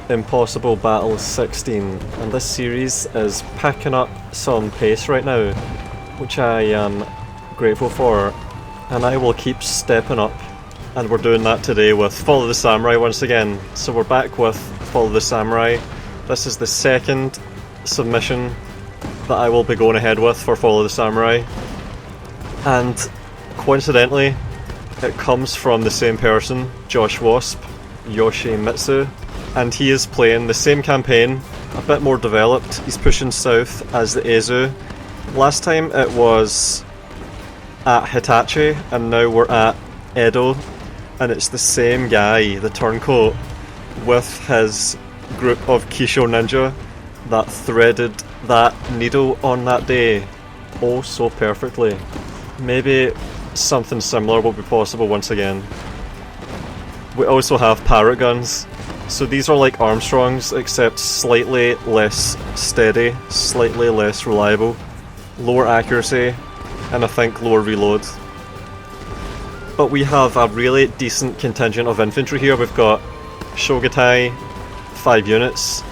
Impossible Battle 16, and this series is picking up some pace right now, which I am grateful for, and I will keep stepping up, and we're doing that today with Follow the Samurai once again. So we're back with Follow the Samurai. This is the second submission that I will be going ahead with for Follow the Samurai, and coincidentally it comes from the same person, Josh Wasp, Yoshimitsu, and he is playing the same campaign, a bit more developed. He's pushing south as the Aizu. Last time it was at Hitachi, and now we're at Edo, and it's the same guy, the turncoat, with his group of kisho ninja that threaded that needle on that day oh so perfectly. Maybe something similar will be possible once again. We also have parrot guns. So these are like Armstrongs, except slightly less steady, slightly less reliable, lower accuracy, and I think lower reload. But we have a really decent contingent of infantry here. We've got Shogutai, 5 units.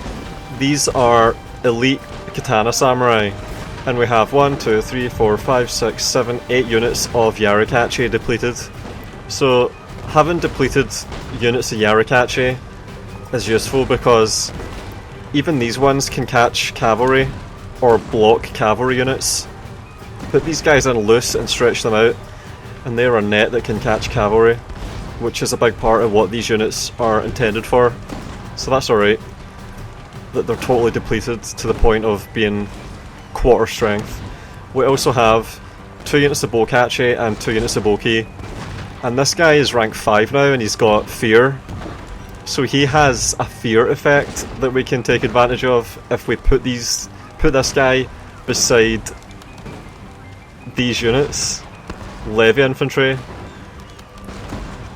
These are elite katana samurai. And we have 1, 2, 3, 4, 5, 6, 7, 8 units of Yarikachi depleted. So having depleted units of Yarikachi is useful because even these ones can catch cavalry or block cavalry units. Put these guys in loose and stretch them out, and they're a net that can catch cavalry, which is a big part of what these units are intended for. So that's alright, that they're totally depleted to the point of being quarter strength. We also have 2 units of Bokachi and 2 units of Boki, and this guy is rank 5 now and he's got fear. So he has a fear effect that we can take advantage of if we put this guy beside these units, levy infantry,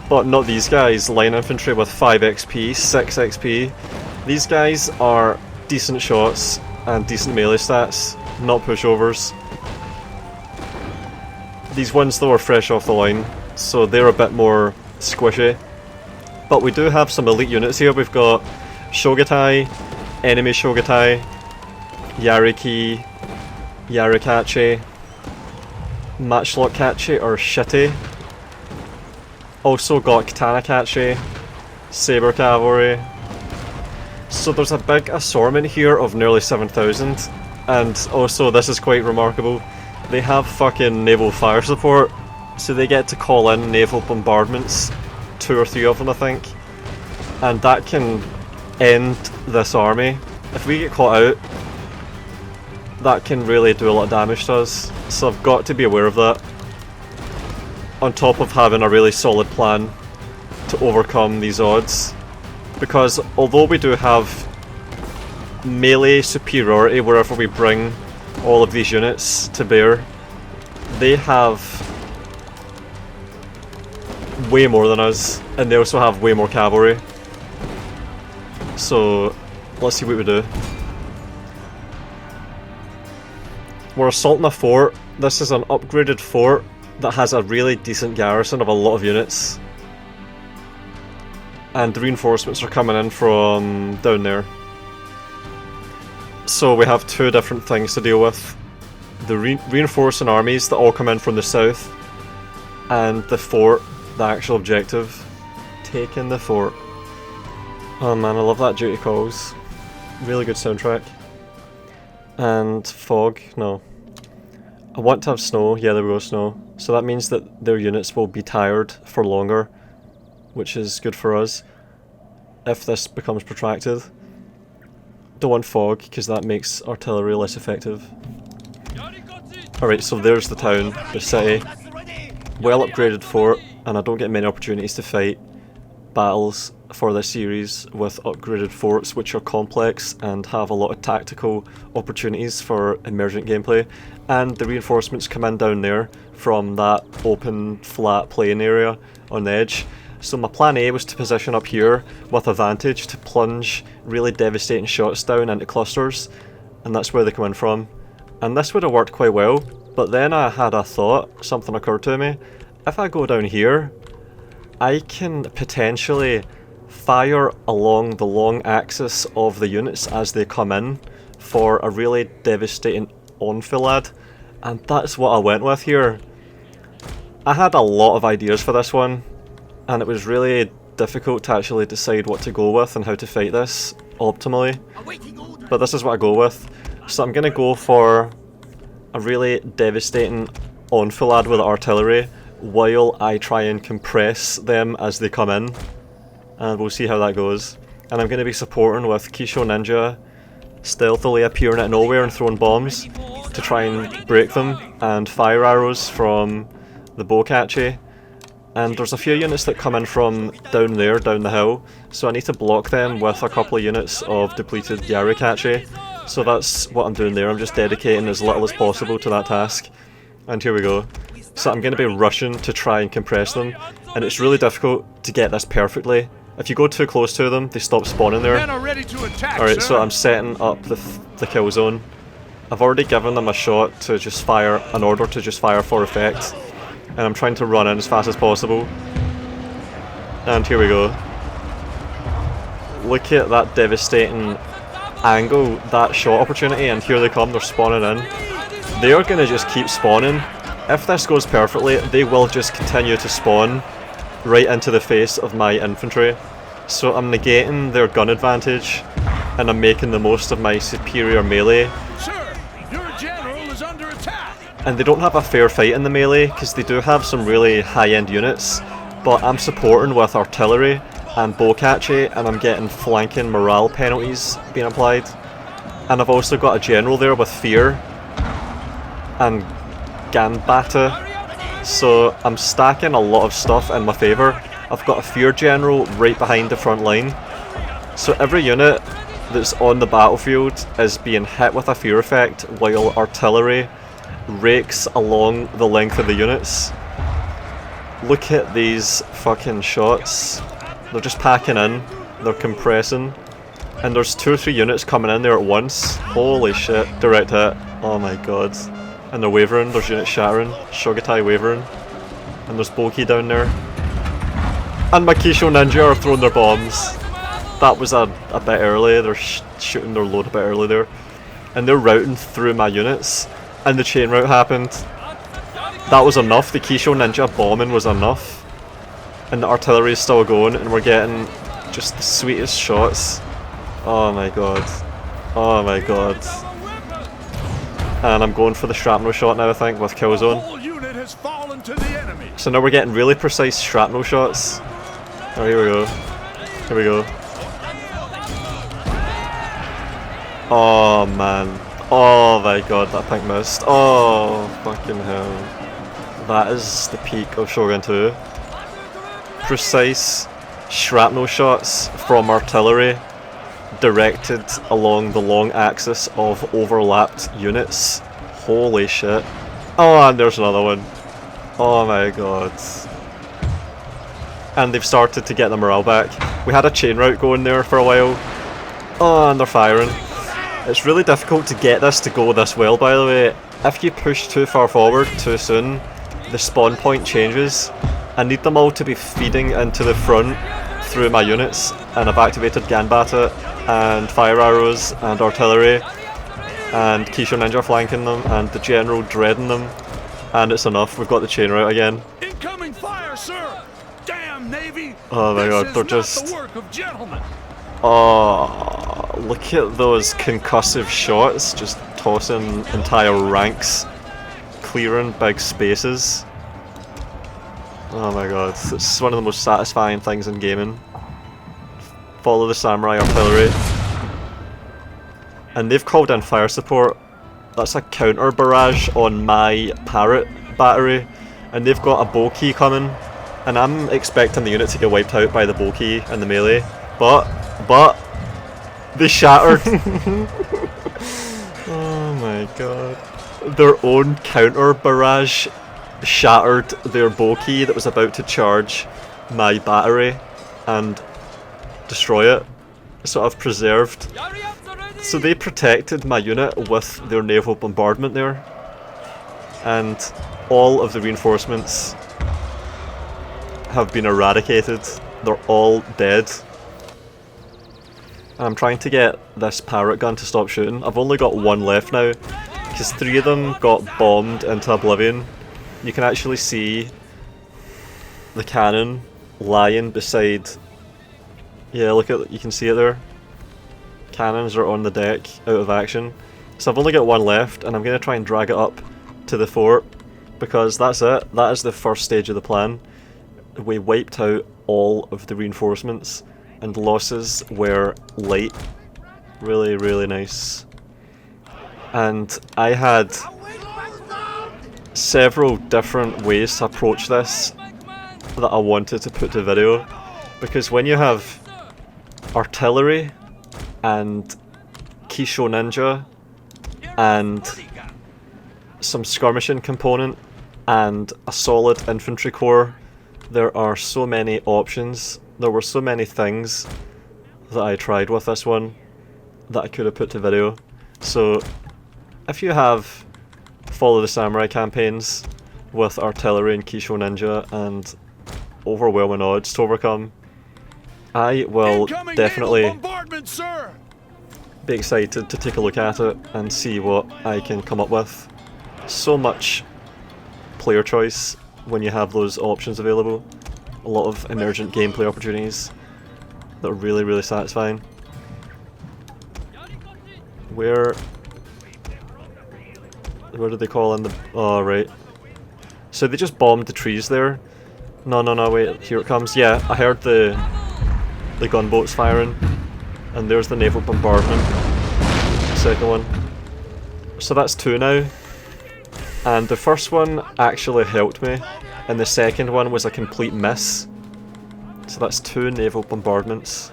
but not these guys, line infantry with 5 XP, 6 XP. These guys are decent shots and decent melee stats, not pushovers. These ones though are fresh off the line, so they're a bit more squishy. But we do have some elite units here. We've got Shogutai, enemy Shogutai, Yariki, Yarikachi, Matchlock Kachi or Shitty. Also got Katana Kachi, Saber Cavalry. So there's a big assortment here of nearly 7,000. And also, this is quite remarkable, they have fucking naval fire support. So they get to call in naval bombardments. 2 or 3 of them I think, and that can end this army. If we get caught out, that can really do a lot of damage to us, so I've got to be aware of that, on top of having a really solid plan to overcome these odds, because although we do have melee superiority wherever we bring all of these units to bear, they have way more than us, and they also have way more cavalry. So let's see what we do. We're assaulting a fort. This is an upgraded fort that has a really decent garrison of a lot of units, and the reinforcements are coming in from down there. So we have 2 different things to deal with. The reinforcing armies that all come in from the south, and the fort, the actual objective, taking the fort. Oh man, I love that Duty Calls. Really good soundtrack. And fog, no. I want to have snow, yeah there we go, snow. So that means that their units will be tired for longer, which is good for us if this becomes protracted. Don't want fog, because that makes artillery less effective. Alright, so there's the town, the city. Well upgraded fort, and I don't get many opportunities to fight battles for this series with upgraded forts which are complex and have a lot of tactical opportunities for emergent gameplay. And the reinforcements come in down there from that open flat plain area on the edge. So my plan A was to position up here with a vantage to plunge really devastating shots down into clusters, and that's where they come in from. And this would have worked quite well, but then I had a thought, something occurred to me. If I go down here, I can potentially fire along the long axis of the units as they come in for a really devastating enfilade, and that's what I went with here. I had a lot of ideas for this one, and it was really difficult to actually decide what to go with and how to fight this optimally, but this is what I go with. So I'm going to go for a really devastating enfilade with artillery while I try and compress them as they come in, and we'll see how that goes. And I'm going to be supporting with Kisho Ninja, stealthily appearing out of nowhere and throwing bombs to try and break them, and fire arrows from the Bokachi. And there's a few units that come in from down there, down the hill, so I need to block them with a couple of units of depleted Yarukachi. So that's what I'm doing there, I'm just dedicating as little as possible to that task. And here we go. So I'm going to be rushing to try and compress them, and it's really difficult to get this perfectly. If you go too close to them, they stop spawning there. Alright, so I'm setting up the kill zone. I've already given them a shot to just fire, an order to just fire for effect. And I'm trying to run in as fast as possible. And here we go. Look at that devastating angle, that shot opportunity, and here they come, they're spawning in. They are going to just keep spawning. If this goes perfectly, they will just continue to spawn right into the face of my infantry. So I'm negating their gun advantage, and I'm making the most of my superior melee. Sir, your general is under attack. And they don't have a fair fight in the melee, because they do have some really high-end units, but I'm supporting with artillery and Bokachi, and I'm getting flanking morale penalties being applied. And I've also got a general there with fear and Ganbata, so I'm stacking a lot of stuff in my favour. I've got a fear general right behind the front line, so every unit that's on the battlefield is being hit with a fear effect while artillery rakes along the length of the units. Look at these fucking shots. They're just packing in, they're compressing, and there's 2 or 3 units coming in there at once. Holy shit, direct hit. Oh my god. And they're wavering, there's units shattering, Shogatai wavering, and there's Boki down there. And my Kisho Ninja are throwing their bombs. That was a bit early, they're shooting their load a bit early there. And they're routing through my units, and the chain route happened. That was enough, the Kisho Ninja bombing was enough. And the artillery is still going, and we're getting just the sweetest shots. Oh my god. Oh my god. And I'm going for the shrapnel shot now, I think, with Killzone. So now we're getting really precise shrapnel shots. Oh, here we go. Here we go. Oh man. Oh my god, that pink mist. Oh, fucking hell. That is the peak of Shogun 2. Precise shrapnel shots from artillery directed along the long axis of overlapped units. Holy shit. Oh, and there's another one. Oh my god. And they've started to get the morale back. We had a chain route going there for a while. Oh, and they're firing. It's really difficult to get this to go this well, by the way. If you push too far forward too soon, the spawn point changes. I need them all to be feeding into the front through my units, and I've activated Ganbata and fire arrows and artillery and Kisho Ninja flanking them and the general dreading them, and it's enough. We've got the chain route again. Incoming fire, sir! Damn Navy! Oh my god, they're just... the work of gentlemen. Oh, look at those concussive shots, just tossing entire ranks, clearing big spaces. Oh my god, it's one of the most satisfying things in gaming. Follow the samurai artillery. And they've called in fire support. That's a counter barrage on my Parrott battery. And they've got a Boki coming. And I'm expecting the unit to get wiped out by the Boki and the melee. But, they shattered. Oh my god. Their own counter barrage shattered their Boki that was about to charge my battery and destroy it. So I've preserved. So they protected my unit with their naval bombardment there, and all of the reinforcements have been eradicated. They're all dead. I'm trying to get this parrot gun to stop shooting. I've only got one left now, because 3 of them got bombed into oblivion. You can actually see the cannon lying beside... Yeah, look at, you can see it there. Cannons are on the deck, out of action. So I've only got one left, and I'm going to try and drag it up to the fort, because that's it. That is the first stage of the plan. We wiped out all of the reinforcements, and losses were light. Really, really nice. And I had several different ways to approach this that I wanted to put to video, because when you have artillery and kisho ninja and some skirmishing component and a solid infantry corps, there are so many options. There were so many things that I tried with this one that I could have put to video. So if you have Follow the Samurai campaigns with artillery and kisho ninja and overwhelming odds to overcome, I will definitely be excited to take a look at it and see what I can come up with. So much player choice when you have those options available. A lot of emergent gameplay opportunities that are really, really satisfying. Where did they call in the... Oh, right. So they just bombed the trees there. No, wait, here it comes. Yeah, I heard the gunboats firing. And there's the naval bombardment. Second one. So that's 2 now. And the first one actually helped me. And the second one was a complete miss. So that's 2 naval bombardments.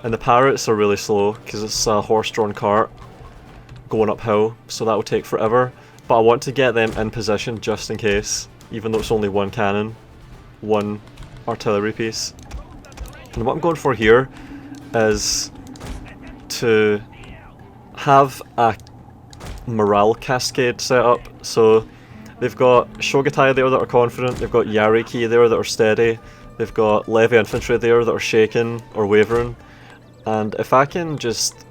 And the Parrotts are really slow, because it's a horse-drawn cart going uphill, so that will take forever. But I want to get them in position just in case, even though it's only 1 cannon, 1 artillery piece. And what I'm going for here is to have a morale cascade set up. So they've got Shogutai there that are confident, they've got Yariki there that are steady, they've got levy infantry there that are shaken or wavering. And if I can just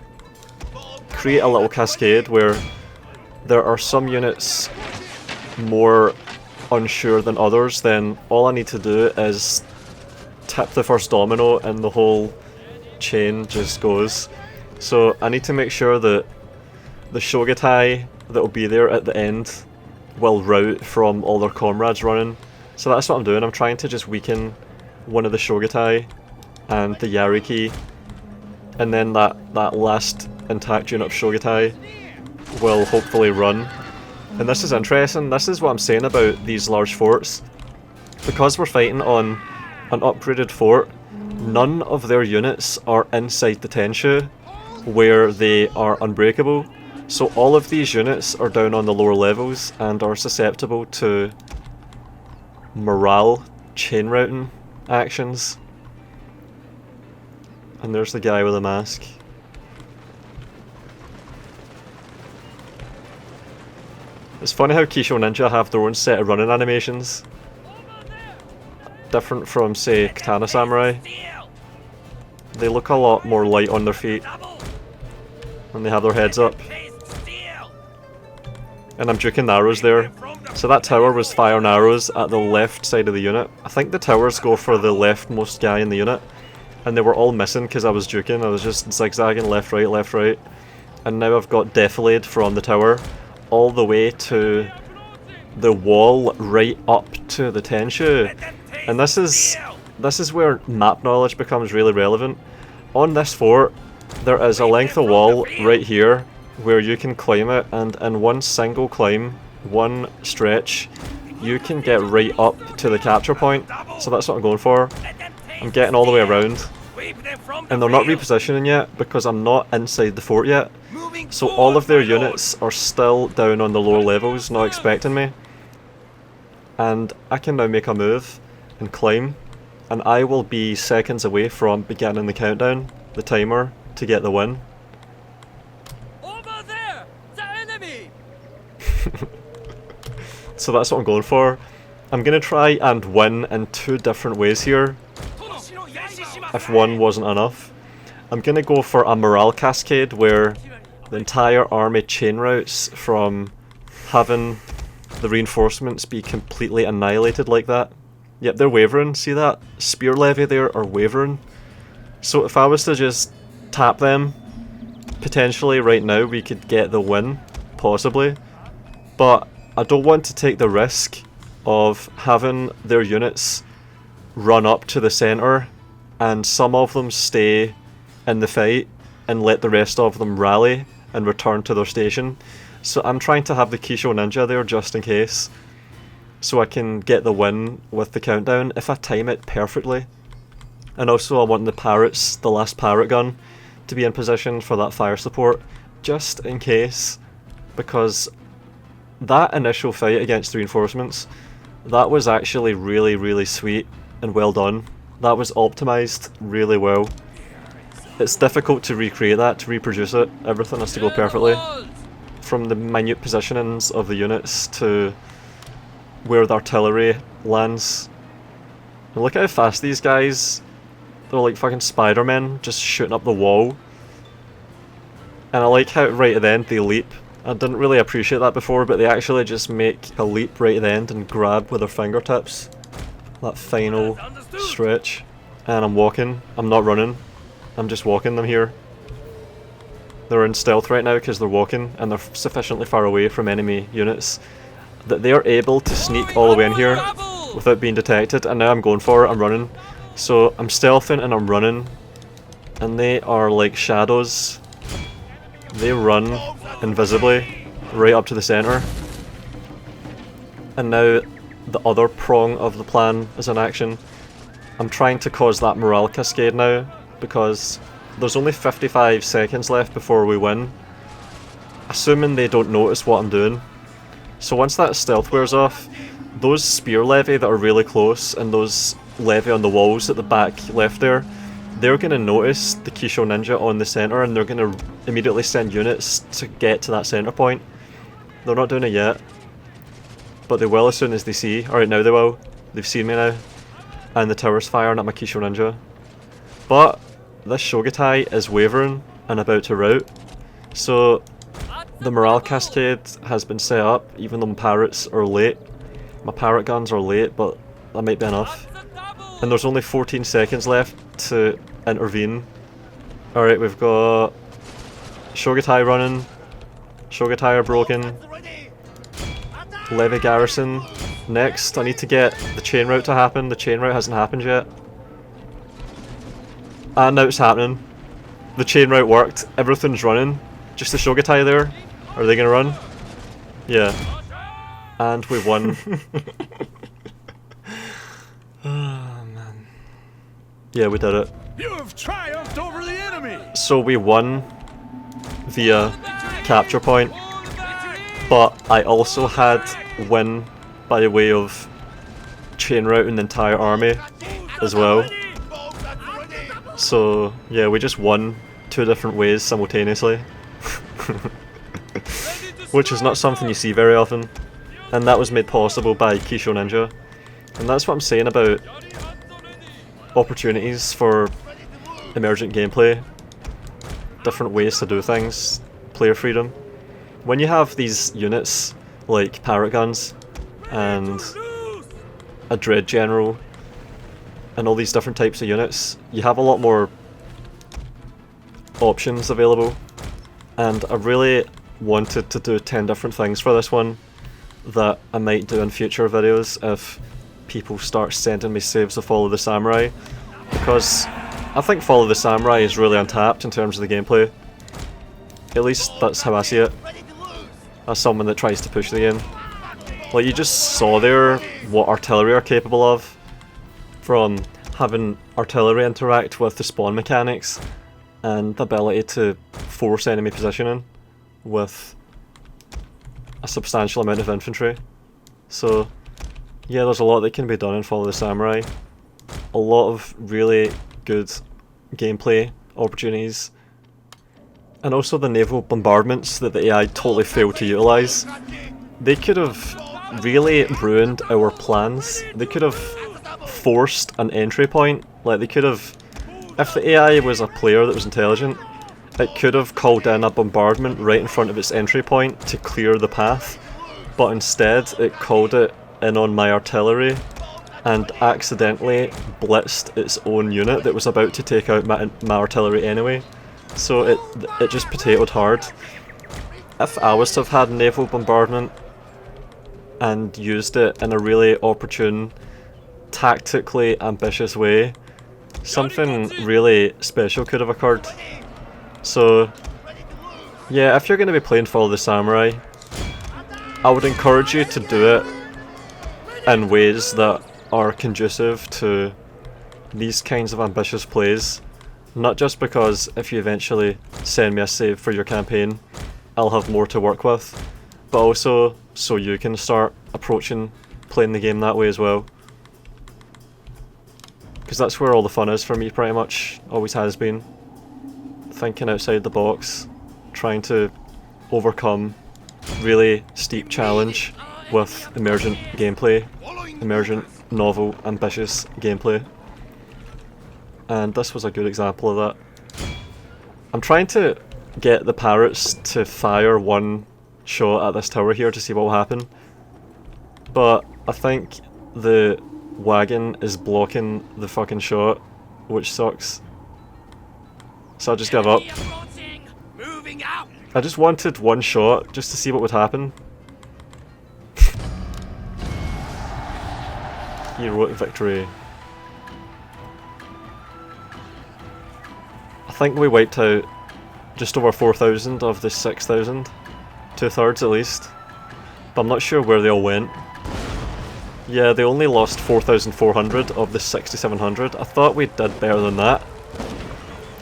create a little cascade where there are some units more unsure than others, then all I need to do is tip the first domino and the whole chain just goes. So I need to make sure that the Shogutai that will be there at the end will rout from all their comrades running. So that's what I'm doing. I'm trying to just weaken one of the Shogutai and the Yariki, and then that last intact unit of Shogutai will hopefully run. And this is interesting. This is what I'm saying about these large forts. Because we're fighting on an upgraded fort, none of their units are inside the Tenshu, where they are unbreakable. So all of these units are down on the lower levels and are susceptible to morale chain routing actions. And there's the guy with a mask. It's funny how Kisho Ninja have their own set of running animations. Different from, say, Katana Samurai. They look a lot more light on their feet when they have their heads up. And I'm duking arrows there. So that tower was firing arrows at the left side of the unit. I think the towers go for the leftmost guy in the unit. And they were all missing because I was duking. I was just zigzagging left, right. And now I've got defilade from the tower all the way to the wall right up to the Tenshu. And this is where map knowledge becomes really relevant. On this fort, there is a length of wall right here where you can climb it, and in one single climb, one stretch, you can get right up to the capture point. So that's what I'm going for. I'm getting all the way around. And they're not repositioning yet because I'm not inside the fort yet. So all of their units are still down on the lower levels, not expecting me. And I can now make a move and climb, and I will be seconds away from beginning the countdown, the timer, to get the win. Over there! The enemy! So that's what I'm going for. I'm going to try and win in 2 different ways here, if one wasn't enough. I'm gonna go for a morale cascade where the entire army chain routes from having the reinforcements be completely annihilated like that. Yep, they're wavering, see that? Spear levy there are wavering. So if I was to just tap them, potentially right now we could get the win, possibly. But I don't want to take the risk of having their units run up to the centre and some of them stay in the fight and let the rest of them rally and return to their station. So I'm trying to have the Kisho ninja there just in case, so I can get the win with the countdown if I time it perfectly. And also I want the Parrotts, the last Parrott gun, to be in position for that fire support, just in case, because that initial fight against the reinforcements, that was actually really sweet and well done. That was optimised really well. It's difficult to recreate that, to reproduce it. Everything has to go perfectly. From the minute positionings of the units to where the artillery lands. And look at how fast these guys, they're like fucking Spider-Men, just shooting up the wall. And I like how right at the end they leap. I didn't really appreciate that before, but they actually just make a leap right at the end and grab with their fingertips. That final stretch. And I'm walking, I'm not running, I'm just walking them here. They're in stealth right now because they're walking and they're sufficiently far away from enemy units that they are able to sneak all the way in here without being detected, and now I'm going for it, I'm running. So I'm stealthing and I'm running, and they are like shadows. They run invisibly right up to the centre. And now the other prong of the plan is in action. I'm trying to cause that morale cascade now, because there's only 55 seconds left before we win, assuming they don't notice what I'm doing. So once that stealth wears off, those spear levy that are really close and those levy on the walls at the back left there, they're going to notice the Kisho ninja on the centre and they're going to immediately send units to get to that centre point. They're not doing it yet, but they will as soon as they see. Alright, now they will. They've seen me now. And the tower's firing at my Kisho ninja. But this Shogutai is wavering and about to rout. So the morale cascade has been set up, even though my Parrotts are late. My Parrott guns are late, but that might be enough. And there's only 14 seconds left to intervene. Alright, we've got Shogutai running. Shogutai are broken. Levy garrison. Next, I need to get the chain route to happen. The chain route hasn't happened yet. And now it's happening. The chain route worked. Everything's running. Just the Shogutai there. Are they gonna run? Yeah. And we won. Oh man. Yeah, we did it. You have triumphed over the enemy. So we won via capture point, but I also had win by way of chain routing the entire army as well. So yeah, we just won two different ways simultaneously. Which is not something you see very often. And that was made possible by Kisho Ninja. And that's what I'm saying about opportunities for emergent gameplay. Different ways to do things. Player freedom. When you have these units like Parrott guns and a Dread General and all these different types of units, you have a lot more options available. And I really wanted to do 10 different things for this one that I might do in future videos if people start sending me saves of Follow the Samurai, because I think Follow the Samurai is really untapped in terms of the gameplay. At least that's how I see it, as someone that tries to push the game. Like, you just saw there what artillery are capable of, from having artillery interact with the spawn mechanics and the ability to force enemy positioning with a substantial amount of infantry. So yeah, there's a lot that can be done in Follow the Samurai. A lot of really good gameplay opportunities. And also the naval bombardments that the AI totally failed to utilise. They could have really ruined our plans. They could have forced an entry point. Like, they could have If the AI was a player that was intelligent, it could have called in a bombardment right in front of its entry point to clear the path, but instead it called it in on my artillery and accidentally blitzed its own unit that was about to take out my artillery anyway. So it just potatoed hard. If I was to have had naval bombardment and used it in a really opportune, tactically ambitious way, something really special could have occurred. So yeah, if you're going to be playing Follow the Samurai, I would encourage you to do it in ways that are conducive to these kinds of ambitious plays. Not just because if you eventually send me a save for your campaign, I'll have more to work with, but also so you can start approaching playing the game that way as well. Because that's where all the fun is for me, pretty much. Always has been. Thinking outside the box, trying to overcome really steep challenge with emergent gameplay, emergent, novel, ambitious gameplay. And this was a good example of that. I'm trying to get the Parrotts to fire one shot at this tower here to see what will happen, but I think the wagon is blocking the fucking shot, which sucks. So I just give up. I just wanted one shot just to see what would happen. Heroic victory. I think we wiped out just over 4,000 of the 6,000. 2/3 at least. But I'm not sure where they all went. Yeah, they only lost 4,400 of the 6,700. I thought we did better than that.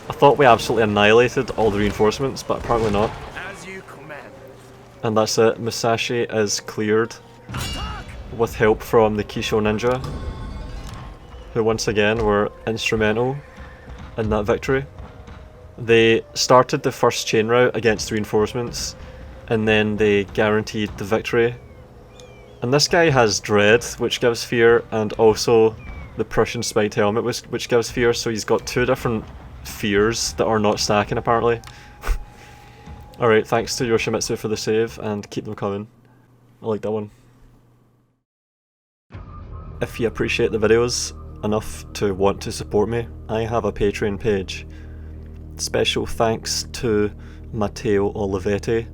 I thought we absolutely annihilated all the reinforcements, but apparently not. As you command. And that's it. Musashi is cleared with help from the Kisho ninja, who once again were instrumental in that victory. They started the first chain route against reinforcements, and then they guaranteed the victory. And this guy has dread, which gives fear, and also the Prussian spiked helmet, which gives fear, so he's got two different fears that are not stacking apparently. Alright, thanks to Yoshimitsu for the save, and keep them coming. I like that one. If you appreciate the videos enough to want to support me, I have a Patreon page. Special thanks to Matteo Olivetti,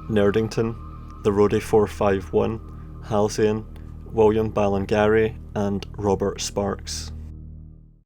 Nerdington, The Roadie 451, Halcyon, William Balangari, and Robert Sparks.